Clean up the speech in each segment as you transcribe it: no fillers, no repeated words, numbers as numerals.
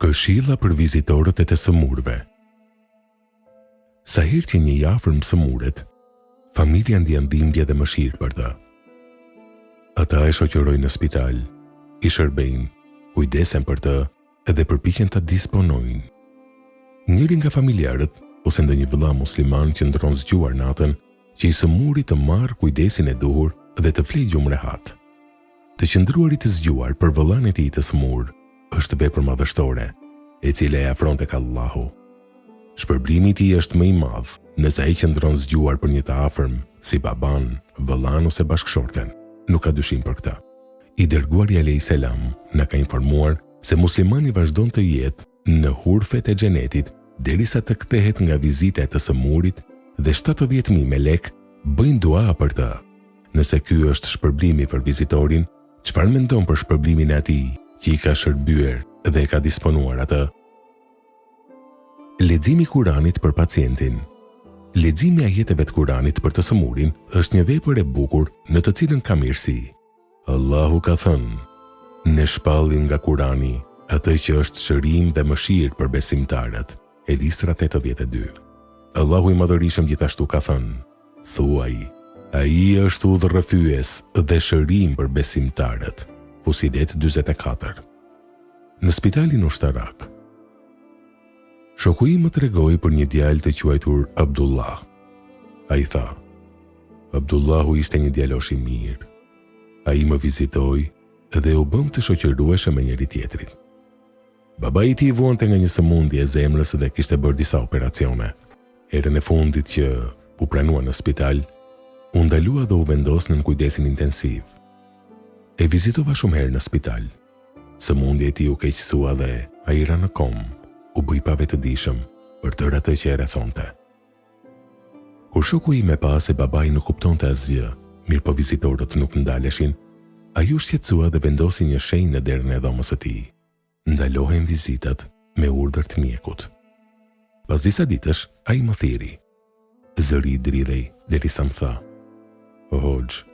Këshilla për vizitorët e të sëmurëve. Sa herë që një i afërm sëmurët, familja ndjen dhimbje dhe mëshirë për të. Ata e shoqërojnë në spital, i shërbejnë, kujdesen për të edhe përpiqen ta disponojnë. Njëri nga familjarët ose ndonjë vëlla musliman që ndron zgjuar natën, që i sëmurit të marrë kujdesin e duhur dhe të flejë gjumë rehat. Të qëndruarit të zgjuar për vëllain e tij të smur është vepër madhështore, e cila e afron tek Allahu. Shpërblimi i tij është më i madh nëse ai qëndron zgjuar për një të afërm, si baban, vëllan ose bashkëshorten. Nuk ka dyshim për këtë. I dërguari alayhis salam na ka informuar se muslimani vazhdon të jetë në hurfet e xhenetit derisa të kthehet nga vizita e të sëmurit dhe 70.000 melek bëjnë dua për të. Nëse ky është shpërblimi për vizitorin, çfarë mendon për shpërblimin e atij që i ka shërbyer dhe ka disponuar atë? Leximi i Kuranit për pacientin. Leximi i ajeteve të Kuranit për të sëmurin është një vepër e bukur në të cilën ka mirësi. Allahu ka thënë: "Ne shpallim nga Kurani atë që është shërim dhe mëshirë për besimtarët." Elisra 82. Allahu i Madhërisëm gjithashtu ka thënë: "Thuaj, ai është udhërrëfyes dhe shërim për besimtarët." Fusilet 44. Në spitalin ushtarak, shoku im më tregoi për një djalë të quajtur Abdullah. Ai tha: "Abdullahu ishte një djalosh i mirë. Ai më vizitoi dhe u bëm të shoqërueshëm me njëri tjetrin. Babai i tij vonte nga një sëmundje e zemrës dhe kishte bërë disa operacione. Herën e fundit që u pranua në spital, u ndalua dhe u vendos në kujdesin intensiv. E vizitova shumë herë në spital. Sëmundja e tij u keqësua dhe ai ra në kom, u bë i pavetëdijshëm për tërë atë që e rrethonte. Kur shoku im e pa se babai nuk kuptonte asgjë, mirë po vizitorët nuk ndaleshin, ai u shqetësua dhe vendosi një shenjë në derën e dhomës së tij. Ndalohen vizitat me urdhër të mjekut. Pas disa ditësh, ai më thiri. Zëri i dridhej derisa më tha: "O Hoxh,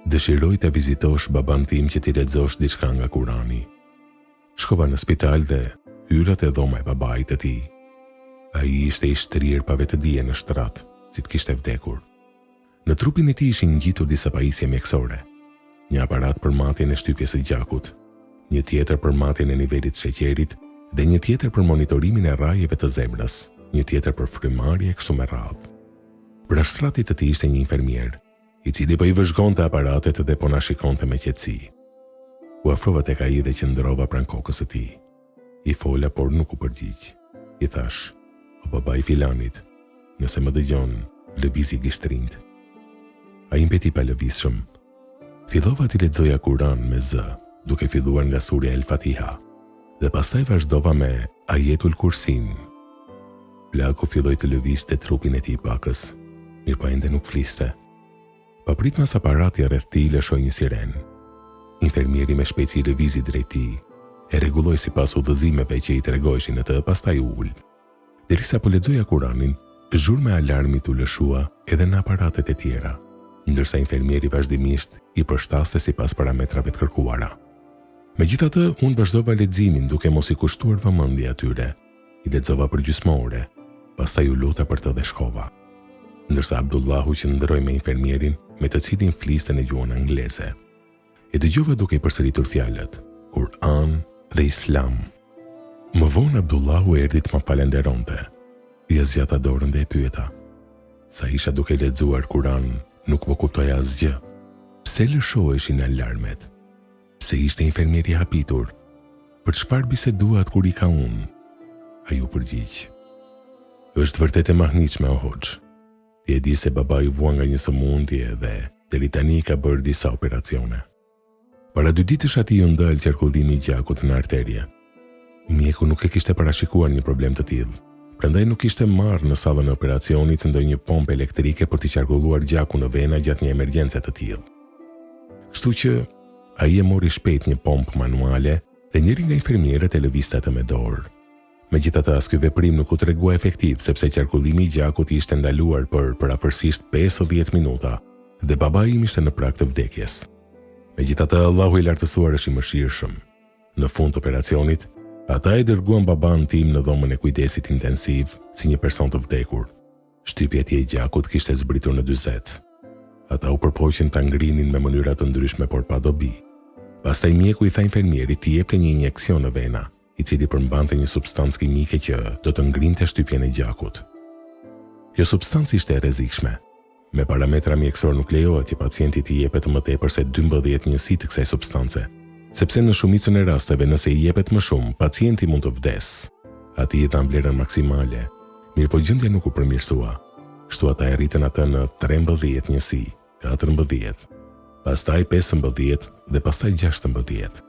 dëshiroj të vizitosh baban tim që t'i lexosh diçka nga Kurani." Shkova në spital dhe hyra te dhoma e babait të tij. Ai ishte i shtrirë pa vetëdije në shtrat, si të kishte vdekur. Në trupin e tij ishin ngjitur disa pajisje mjekësore, një aparat për matjen e shtypjes së gjakut, një tjetër për matjen e nivelit të sheqerit dhe një tjetër për monitorimin e rrajeve të zemrës, një tjetër për frymarrje kështu me radhë. Pranë shtratit të tij ishte një infermier, i cili po i vëzhgonte aparatet dhe po na shikonte me qetësi. U afrova tek ai dhe qëndrova pranë kokës së tij. I fola por nuk u përgjigj. I thash: "O baba i filanit, nëse më dëgjon, lëvizi gishtrind." Ai mbeti pa lëvizshëm. Fillova të lexoja Kur'an me zë, duke filluar nga surja El Fatiha, dhe pastaj vazhdova me Ajetul Kursin. Plaku filloi të lëvizte trupin e tij pakës, mirëpo ende nuk fliste. Pa pritmas aparati rreth tij lëshoi një siren. Infermieri me shpejtësi lëvizi drejt tij, e rregulloi sipas udhëzimeve që i tregoheshin atë, pastaj u ul. Derisa po lexoja Kur'anin, zhurma e alarmit u lëshua edhe në aparatet e tjera, ndërsa infermieri vazhdimisht i përshtaste sipas parametrave të kërkuara. Megjithatë, unë vazhdova leximin duke mos i kushtuar vëmendje atyre. I lexova për gjysmore, pastaj u luta për të dhe shkova. Ndërsa Abdullahu qëndroi me infermierin, me të cilin fliste në gjuhën angleze. E dëgjova duke i përsëritur fjalët Kur'an dhe Islam. Më vonë Abdullahu erdhi të më falenderonte. Ja zgjata dorën dhe e pyeta: "Sa isha duke lexuar Kur'an, nuk po kuptoja asgjë. Pse lëshoheshin alarmet? Pse ishte infermieri i hapitur? Për çfarë biseduat kur i ka unë?" Ai u përgjigj: "Është vërtet e mahnitshme, o Hoxh. Ti e di se baba i vua nga një sëmundje dhe deri tani ka bërë disa operacione. Para 2 ditësh ati u ndal qarkullimi i gjakut në arterie. Mjeku nuk e kishte parashikuar një problem të tillë, prandaj nuk kishte marrë në sallën e operacionit ndonjë pompë elektrike për t'i qarkulluar gjakun në vena gjatë një emergjence të tillë. Kështu që ai e mori shpejt një pompë manuale dhe njëri nga infermierët e lëvizte atë me dorë. Megjithatë, as ky veprim nuk u tregua efektiv sepse qarkullimi i gjakut ishte ndaluar për afërsisht 50 minuta dhe babai im ishte në prag të vdekjes. Megjithatë, Allahu i lartësuar është i mëshirshëm. Në fund të operacionit, Ata e dërguan baban tim në dhomën e kujdesit intensiv si një person të vdekur. Shtypja e tij e gjakut kishte zbritur në 40. Ata u përpoqën ta ngrinin me mënyra të ndryshme por pa dobi. Pastaj mjeku i tha infermierit t'i jepte një injeksion në vena, i cili përmbante një substancë kimike që do të ngrinte shtypjen e gjakut. Kjo substancë ishte e rrezikshme. Me parametra mjekësor nuk lejohet që pacientit i jepet më tepër se 12 njësi të kësaj substance, sepse në shumicën e rasteve nëse i jepet më shumë, pacienti mund të vdes. Ati i dhan vlerën maksimale, mirë po gjendja nuk u përmirësua. Kështu ata e rritën atë në 13 njësi, 14, pastaj 15 dhe pastaj 16.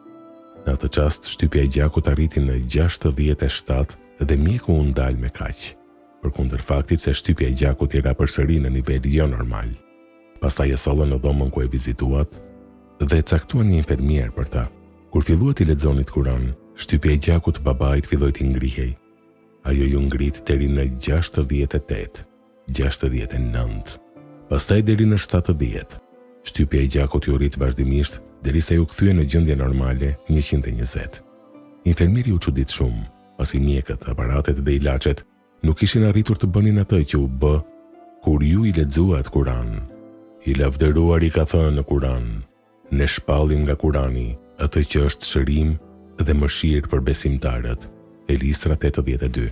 Në atë qast, shtypja e gjakut arriti në 67 dhe mjeku u ndal me kaq, përkundër faktit se shtypja e gjakut i ra përsëri në nivel jo normal. Pastaj e sollën në dhomën ku e vizituat dhe caktuan një infermier për ta. Kur fillua t'i lexonit Kur'an, shtypja e gjakut të babait filloi t'i ngrihej. Ajo ju ngrit deri në 68, 69, pastaj deri në 70. Shtypja e gjakut ju rrit vazhdimisht derisa ju kthye në gjendje normale 120. Infermieri u çudit shumë, pasi mjekët, aparatet dhe ilaçet nuk ishin arritur të bënin atë që u bë kur ju i lexuat Kur'an. I lavdëruari ka thënë në Kur'an: ne shpallim nga Kur'ani atë që është shërim dhe mëshirë për besimtarët. Elisra 82.